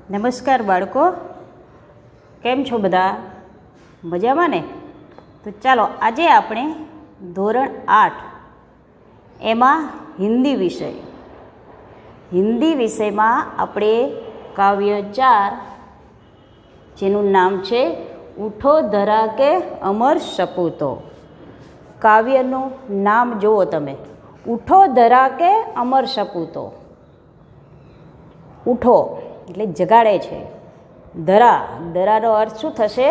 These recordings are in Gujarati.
નમસ્કાર બાળકો, કેમ છો બધા? મજામાં ને? તો ચાલો આજે આપણે ધોરણ 8 એમાં હિન્દી વિષયમાં આપણે કાવ્ય 4 જેનું નામ છે ઉઠો ધરા કે અમર સપૂતો. કાવ્યનું નામ જુઓ તમે, ઉઠો ધરા કે અમર સપૂતો. ઉઠો એટલે જગાડે છે. ધરાનો અર્થ શું થશે?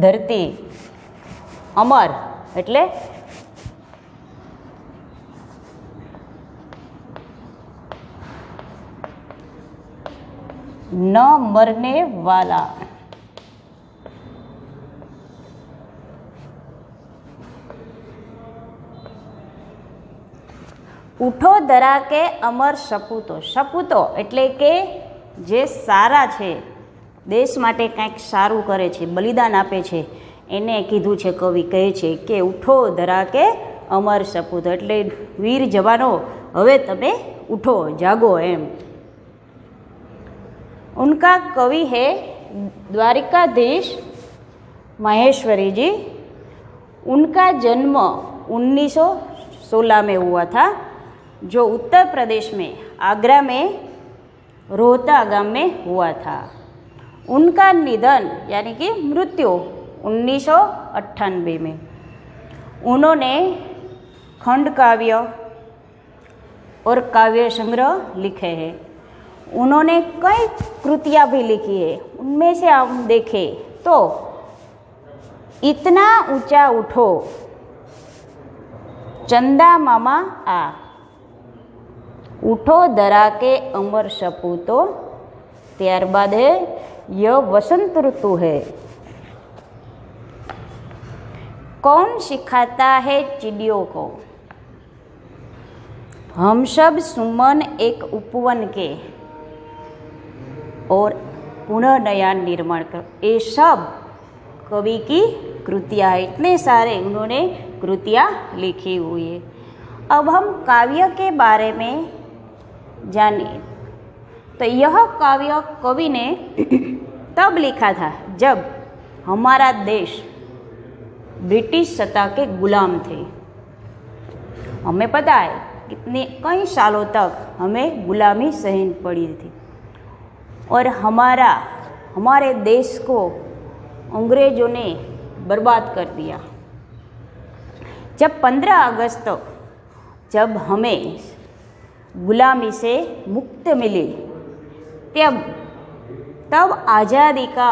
ધરતી. અમર એટલે ન મરને વાલા. ઉઠો ધરા કે અમર સપૂતો. સપૂતો એટલે કે જે સારા છે, દેશ માટે કંઈક સારું કરે છે, બલિદાન આપે છે, એને કીધું છે. કવિ કહે છે કે ઉઠો ધરા કે અમર સપૂતો એટલે વીર જવાનો, હવે તમે ઉઠો, જાગો એમ. उनका कवि है द्वारिकाधीश माहेश्वरी जी. उनका जन्म 1916 में हुआ था, जो उत्तर प्रदेश में आगरा में रोहता गांव में हुआ था. उनका निधन यानी कि मृत्यु 1998 में. उन्होंने खंड काव्य और काव्य संग्रह लिखे हैं. उन्होंने कई कृतियाँ भी लिखी है. उनमें से हम देखें तो इतना ऊंचा उठो, चंदा मामा आ, उठो धरा के अमर सपूतो, ત્યારબાદ है यह वसंत ऋतु है, कौन सिखाता है चिड़ियों को, हम सब सुमन एक उपवन के, और पुनः नया निर्माण करो. ये सब कवि की कृतियाँ हैं. इतने सारे उन्होंने कृतियाँ लिखी हुई है. अब हम काव्य के बारे में जानिए. तो यह काव्य कवि ने तब लिखा था जब हमारा देश ब्रिटिश सत्ता के गुलाम थे. हमें पता है कितने कई सालों तक हमें गुलामी सहन पड़ी थी, और हमारे देश को अंग्रेज़ों ने बर्बाद कर दिया. जब 15 अगस्त जब हमें गुलामी से मुक्ति मिली, तब आज़ादी का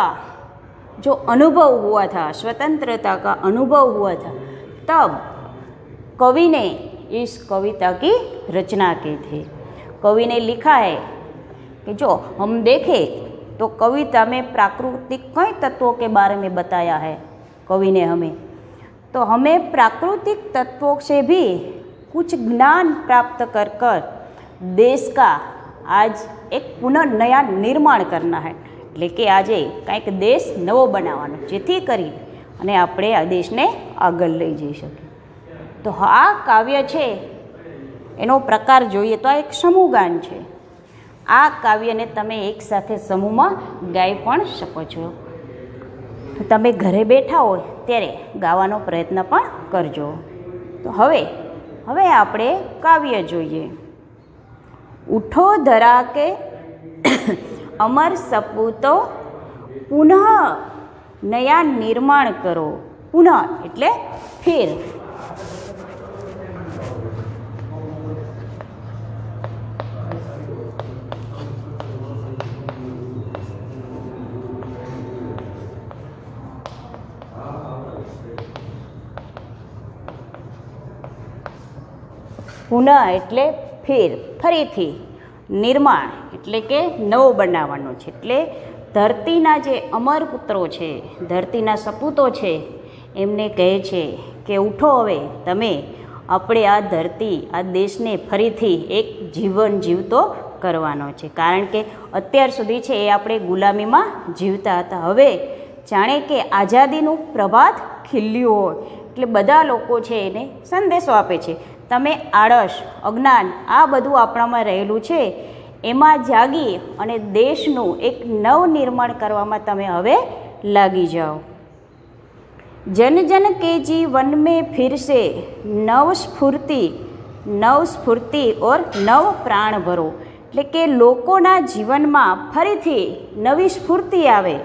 जो अनुभव हुआ था, स्वतंत्रता का अनुभव हुआ था, तब कवि ने इस कविता की रचना की थी. कवि ने लिखा है कि जो हम देखें तो कविता में प्राकृतिक कई तत्वों के बारे में बताया है कवि ने हमें. तो हमें प्राकृतिक तत्वों से भी कुछ ज्ञान प्राप्त कर देश का आज एक पुनः नया निर्माण करना है. એટલે કે આજે કંઈક દેશ નવો બનાવવાનો, જેથી કરી અને આપણે આ દેશને આગળ લઈ જઈ શકીએ. તો આ કાવ્ય છે એનો પ્રકાર જોઈએ તો આ એક સમૂહ ગાન છે. આ કાવ્યને તમે એક સાથે સમૂહમાં ગાઈ પણ શકો છો. તમે ઘરે બેઠા હોય ત્યારે ગાવાનો પ્રયત્ન પણ કરજો. તો હવે આપણે કાવ્ય જોઈએ. ઉઠો ધરા કે અમર સપૂતો, પુનઃ નયા નિર્માણ કરો. પુનઃ એટલે ફેર. પુનઃ એટલે ફેર, ફરીથી. નિર્માણ એટલે કે નવો બનાવવાનો છે. એટલે ધરતીના જે અમર પુત્રો છે, ધરતીના સપૂતો છે, એમને કહે છે કે ઉઠો, હવે તમે આપણે આ ધરતી, આ દેશને ફરીથી એક જીવન જીવતો કરવાનો છે. કારણ કે અત્યાર સુધી છે એ આપણે ગુલામીમાં જીવતા હતા. હવે જાણે કે આઝાદીનું પ્રભાત ખીલ્યું હોય એટલે બધા લોકો છે એને સંદેશો આપે છે, તમે આળસ, અજ્ઞાન આ બધું આપણામાં રહેલું છે એમાં જાગી અને દેશનું એક નવનિર્માણ કરવામાં તમે હવે લાગી જાઓ. જન જન કે જીવન में फिर से नव स्फूर्ति और नव प्राण भरो. એટલે કે લોકોના જીવનમાં ફરીથી નવી સ્ફૂર્તિ આવે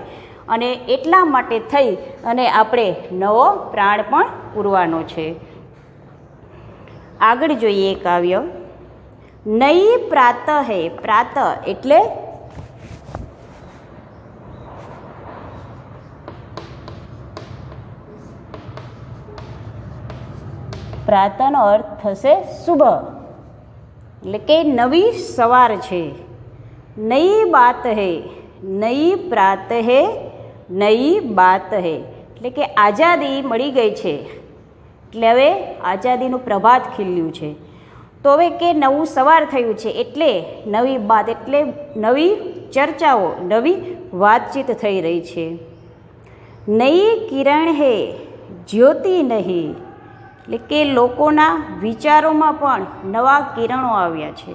અને એટલા માટે થઈ અને આપણે નવો પ્રાણ પણ પૂરવાનો છે. આગળ જોઈએ કાવ્ય નઈ પ્રાત હે. પ્રાત એટલે પ્રાતનો અર્થ થશે શુભ, એટલે કે નવી સવાર છે. નઈ બાત હે, નઈ પ્રાત હે, નઈ બાત હે એટલે કે આઝાદી મળી ગઈ છે, એટલે હવે આઝાદીનું પ્રભાત ખીલ્યું છે. તો હવે કે નવું સવાર થયું છે એટલે નવી બાત એટલે નવી ચર્ચાઓ, નવી વાતચીત થઈ રહી છે. નઈ કિરણ હે, જ્યોતિ નહીં એટલે કે લોકોના વિચારોમાં પણ નવા કિરણો આવ્યા છે.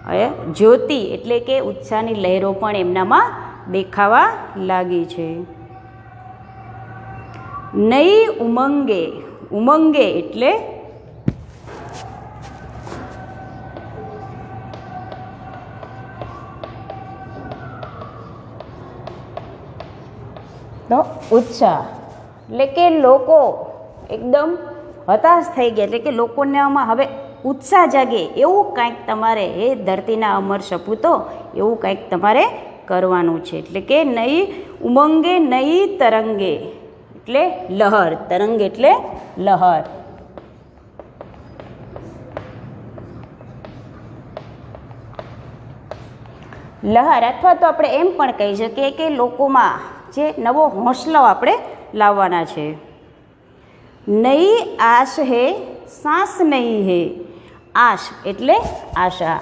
હવે જ્યોતિ એટલે કે ઉત્સાહની લહેરો પણ એમનામાં દેખાવા લાગી છે. નઈ ઉમંગે. ઉમંગે એટલે તો ઉત્સાહ એટલે કે લોકો એકદમ હતાશ થઈ ગયા, એટલે કે લોકોનામાં હવે ઉત્સાહ જાગે એવું કાંઈક તમારે એ ધરતીના અમર સપૂતો એવું કાંઈક તમારે કરવાનું છે. એટલે કે નઈ ઉમંગે નઈ તરંગે એટલે લહર, તરંગ એટલે લહર. લહર અથવા તો આપણે એમ પણ કહી શકીએ કે લોકોમાં જે નવો હોંસલો આપણે લાવવાના છે. નઈ આશ હે, સાસ નહીં હે. આશ એટલે આશા.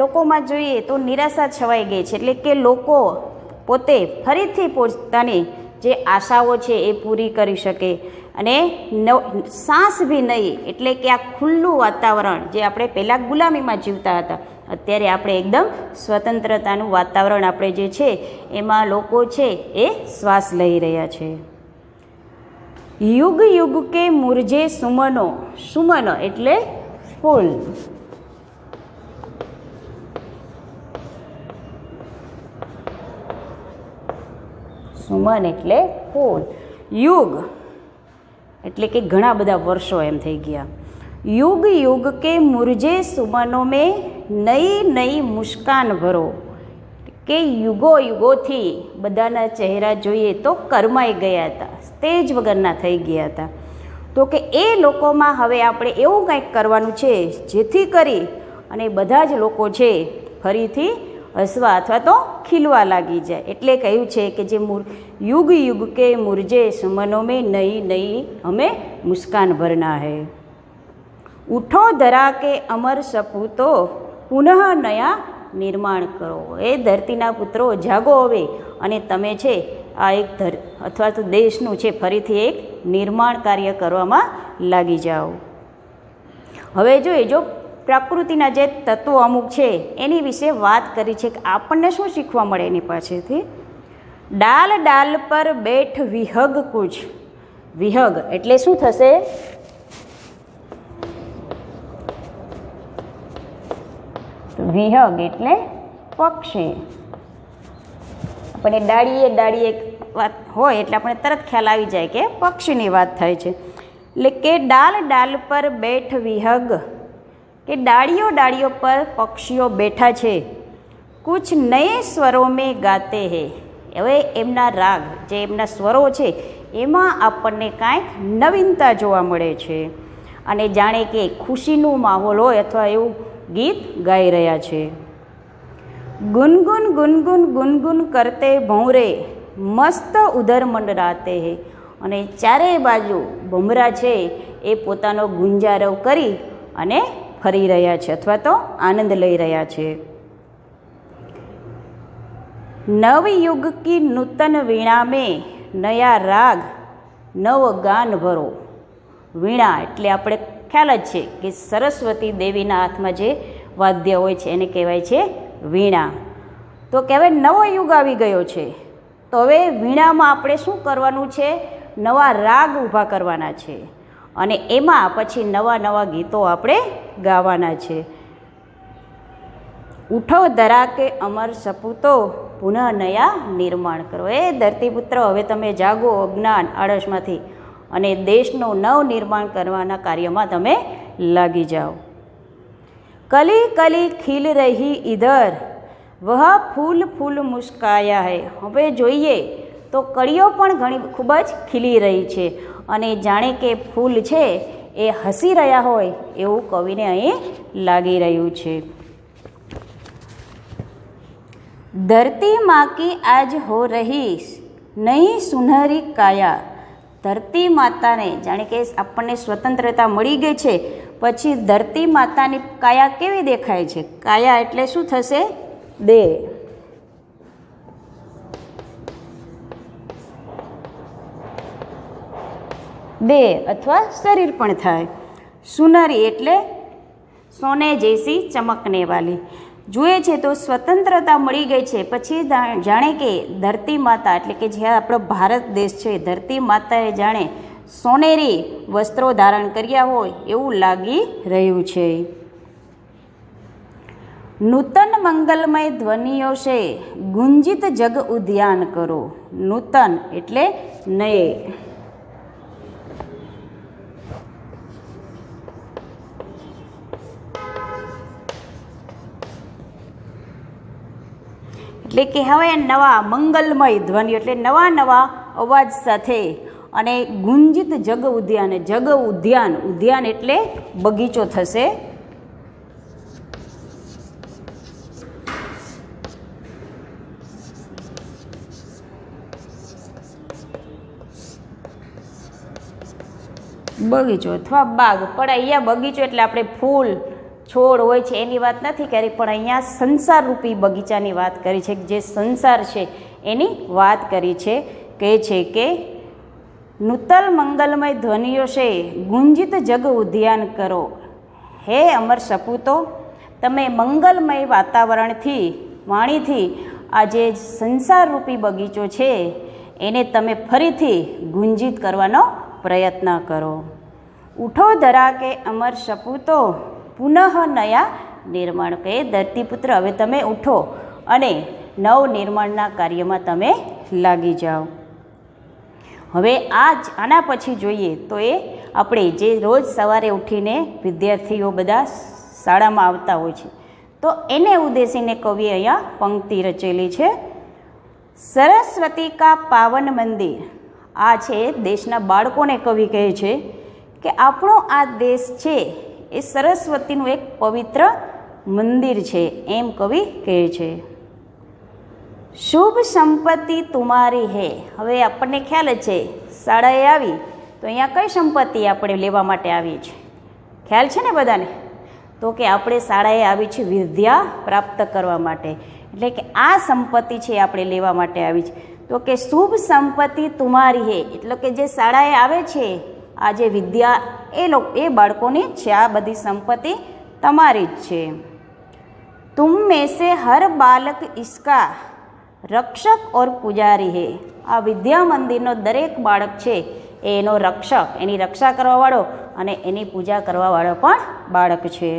લોકોમાં જોઈએ તો નિરાશા છવાઈ ગઈ છે, એટલે કે લોકો પોતે ફરીથી પોતાની જે આશાઓ છે એ પૂરી કરી શકે અને સાસ બી નહીં એટલે કે આ ખુલ્લું વાતાવરણ જે આપણે પહેલાં ગુલામીમાં જીવતા હતા, અત્યારે આપણે એકદમ સ્વતંત્રતાનું વાતાવરણ આપણે જે છે એમાં લોકો છે એ શ્વાસ લઈ રહ્યા છે. યુગ યુગ કે મુરજે સુમનો. સુમન એટલે ફૂલ. સુમન એટલે ફૂલ. યુગ એટલે કે ઘણા બધા વર્ષો એમ થઈ ગયા. યુગ યુગ કે મુરજે સુમનો મેં નઈ નઈ મુસ્કાન ભરો કે યુગો યુગોથી બધાના ચહેરા જોઈએ તો કરમાઈ ગયા હતા, સ્ટેજ વગરના થઈ ગયા હતા. તો કે એ લોકોમાં હવે આપણે એવું કંઈક કરવાનું છે જેથી કરી અને બધા જ લોકો છે ફરીથી હસવા અથવા તો ખીલવા લાગી જાય. એટલે કહ્યું છે કે જે યુગ યુગ કે મુરજે સુમનો મેં નઈ નઈ હમે મુસ્કાન ભરના હૈ. ઉઠો ધરા કે અમર સપૂતો પુનઃ નયા નિર્માણ કરો. એ ધરતીના પુત્રો જાગો હવે અને તમે છે આ એક અથવા તો દેશનું છે ફરીથી એક નિર્માણ કાર્ય કરવામાં લાગી જાઓ. હવે જોઈએ જો પ્રકૃતિના જે તત્વો અમુક છે એની વિશે વાત કરી છે કે આપણને શું શીખવા મળે એની પાસેથી. ડાલ ડાલ પર બેઠ વિહગ કુછ. વિહગ એટલે શું થશે? વિહગ એટલે પક્ષી. આપણે ડાળીએ વાત હોય એટલે આપણે તરત ખ્યાલ આવી જાય કે પક્ષીની વાત થાય છે. એટલે કે ડાલ ડાલ પર બેઠ વિહગ કે ડાળીઓ ડાળીઓ પર પક્ષીઓ બેઠા છે. કુછ નયે સ્વરો મેં ગાતે હે. હવે એમના રાગ જે એમના સ્વરો છે એમાં આપણને કાંઈક નવીનતા જોવા મળે છે અને જાણે કે ખુશીનું માહોલ હોય અથવા એવું ગીત ગાઈ રહ્યા છે. ગુનગુન ગુનગુન ગુનગુન કરતે ભોંરે મસ્ત ઉધર મંડરાતે હે. અને ચારેય બાજુ ભમરા છે એ પોતાનો ગુંજારવ કરી અને ફરી રહ્યા છે અથવા તો આનંદ લઈ રહ્યા છે. નવયુગ કી નૂતન વીણા મેં નયા રાગ નવ ગાન ભરો. વીણા એટલે આપણે ખ્યાલ જ છે કે સરસ્વતી દેવીના હાથમાં જે વાદ્ય હોય છે એને કહેવાય છે વીણા. તો કહેવાય નવો યુગ આવી ગયો છે, તો હવે વીણામાં આપણે શું કરવાનું છે? નવા રાગ ઊભા કરવાના છે અને એમાં પછી નવા નવા ગીતો આપણે ગાવાના છે. ઉઠો ધરા કે અમર સપૂતો પુનઃ નયા નિર્માણ કરો. એ ધરતીપુત્ર, હવે તમે જાગો અજ્ઞાન આળસમાંથી અને દેશનું નવનિર્માણ કરવાના કાર્યમાં તમે લાગી જાઓ. કલી કલી ખીલ રહી ઇધર વહ ફૂલ ફૂલ મુસ્કાયા હૈ. હવે જોઈએ તો કળીઓ પણ ઘણી ખૂબ જ ખીલી રહી છે અને જાણે કે ફૂલ છે એ હસી રહ્યા હોય એવું કવિને અહીં લાગી રહ્યું છે. ધરતી માँ की आज हो रही નહીં સુનહરી કાયા. ધરતી માતાને જાણે કે આપણને સ્વતંત્રતા મળી ગઈ છે પછી ધરતી માતાની કાયા કેવી દેખાય છે? કાયા એટલે શું થશે? દેહ. દેહ અથવા શરીર પણ થાય. સુનહરી એટલે સોને જૈસી ચમકને વાલી. જોઈએ છે તો સ્વતંત્રતા મળી ગઈ છે પછી જાણે કે ધરતી માતા એટલે કે જે આપણો ભારત દેશ છે, ધરતી માતાએ જાણે સોનેરી વસ્ત્રો ધારણ કર્યા હોય એવું લાગી રહ્યું છે. નૂતન મંગલમય ધ્વનિઓ છે ગુંજિત જગ ઉદ્યાન કરો. નૂતન એટલે નયે. એટલે કે હવે નવા મંગલમય ધ્વનિ એટલે નવા નવા અવાજ સાથે અને ગુંજિત જગ ઉદ્યાન. જગ ઉદ્યાન, ઉદ્યાન એટલે બગીચો થશે. બગીચો અથવા બાગ. પણ અહીંયા બગીચો એટલે આપણે ફૂલ છોડ હોય છે એની વાત નથી કરી, પણ અહીંયા સંસારરૂપી બગીચાની વાત કરી છે. જે સંસાર છે એની વાત કરી છે. કહે છે કે નૂતન મંગલમય ધ્વનિઓ છે ગુંજિત જગ ઉદ્યાન કરો. હે અમર સપૂતો, તમે મંગલમય વાતાવરણથી વાણીથી આ જે સંસારરૂપી બગીચો છે એને તમે ફરીથી ગુંજિત કરવાનો પ્રયત્ન કરો. ઉઠો ધરા કે અમર સપૂતો પુનઃ નયા નિર્માણ. કે ધરતીપુત્ર, હવે તમે ઉઠો અને નવનિર્માણના કાર્યમાં તમે લાગી જાઓ. હવે આના પછી જોઈએ તો એ આપણે જે રોજ સવારે ઉઠીને વિદ્યાર્થીઓ બધા શાળામાં આવતા હોય છે તો એને ઉદ્દેશીને કવિએ અહીંયા પંક્તિ રચેલી છે. સરસ્વતી કા પાવન મંદિર. આ છે દેશના બાળકોને કવિ કહે છે કે આપણો આ દેશ છે એ સરસ્વતીનું એક પવિત્ર મંદિર છે એમ કવિ કહે છે. શુભ સંપત્તિ તુમારી હે. હવે આપણને ખ્યાલ જ છે શાળાએ આવી તો અહીંયા કઈ સંપત્તિ આપણે લેવા માટે આવીએ છીએ? ખ્યાલ છે ને બધાને? તો કે આપણે શાળાએ આવી છીએ વિદ્યા પ્રાપ્ત કરવા માટે. એટલે કે આ સંપત્તિ છે આપણે લેવા માટે આવી છે. તો કે શુભ સંપત્તિ તુમારી હે એટલે કે જે શાળાએ આવે છે આ જે વિદ્યા એ બાળકોની છે, આ બધી સંપત્તિ તમારી જ છે. તુમ મેં સે હર બાલક ઇસકા રક્ષક ઓર પૂજારી હે. આ વિદ્યા મંદિરનો દરેક બાળક છે એ એનો રક્ષક, એની રક્ષા કરવાવાળો અને એની પૂજા કરવાવાળો પણ બાળક છે.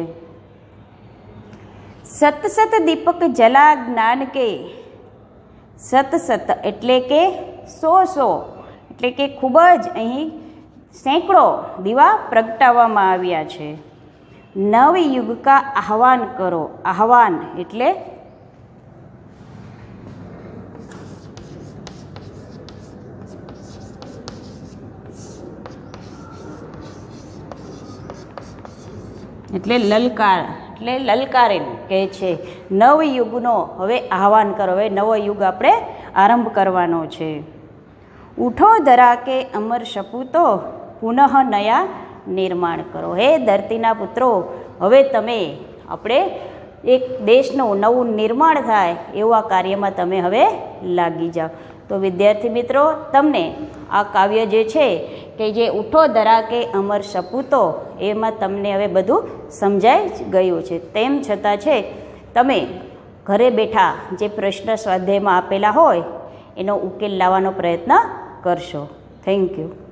સત સત દીપક જલા જ્ઞાન કે. સત સત એટલે કે 100 એટલે કે ખૂબ જ અહીં સેંકડો દીવા પ્રગટાવવામાં આવ્યા છે. નવયુગ કા આહવાન કરો. આહવાન એટલે લલકાર, એટલે લલકારે કહે છે નવયુગનો હવે આહવાન કરો. હવે નવો યુગ આપણે આરંભ કરવાનો છે. ઉઠો ધરા કે અમર સપૂતો પુનઃ નયા નિર્માણ કરો. હે ધરતીના પુત્રો, હવે તમે આપણે એક દેશનું નવું નિર્માણ થાય એવા કાર્યમાં તમે હવે લાગી જાઓ. તો વિદ્યાર્થી મિત્રો, તમને આ કાવ્ય જે છે કે જે ઉઠો ધરાકે અમર સપૂતો, એમાં તમને હવે બધું સમજાઈ ગયું છે. તેમ છતાં છે તમે ઘરે બેઠા જે પ્રશ્ન સ્વાધ્યાયમાં આપેલા હોય એનો ઉકેલ લાવવાનો પ્રયત્ન કરશો. Thank you.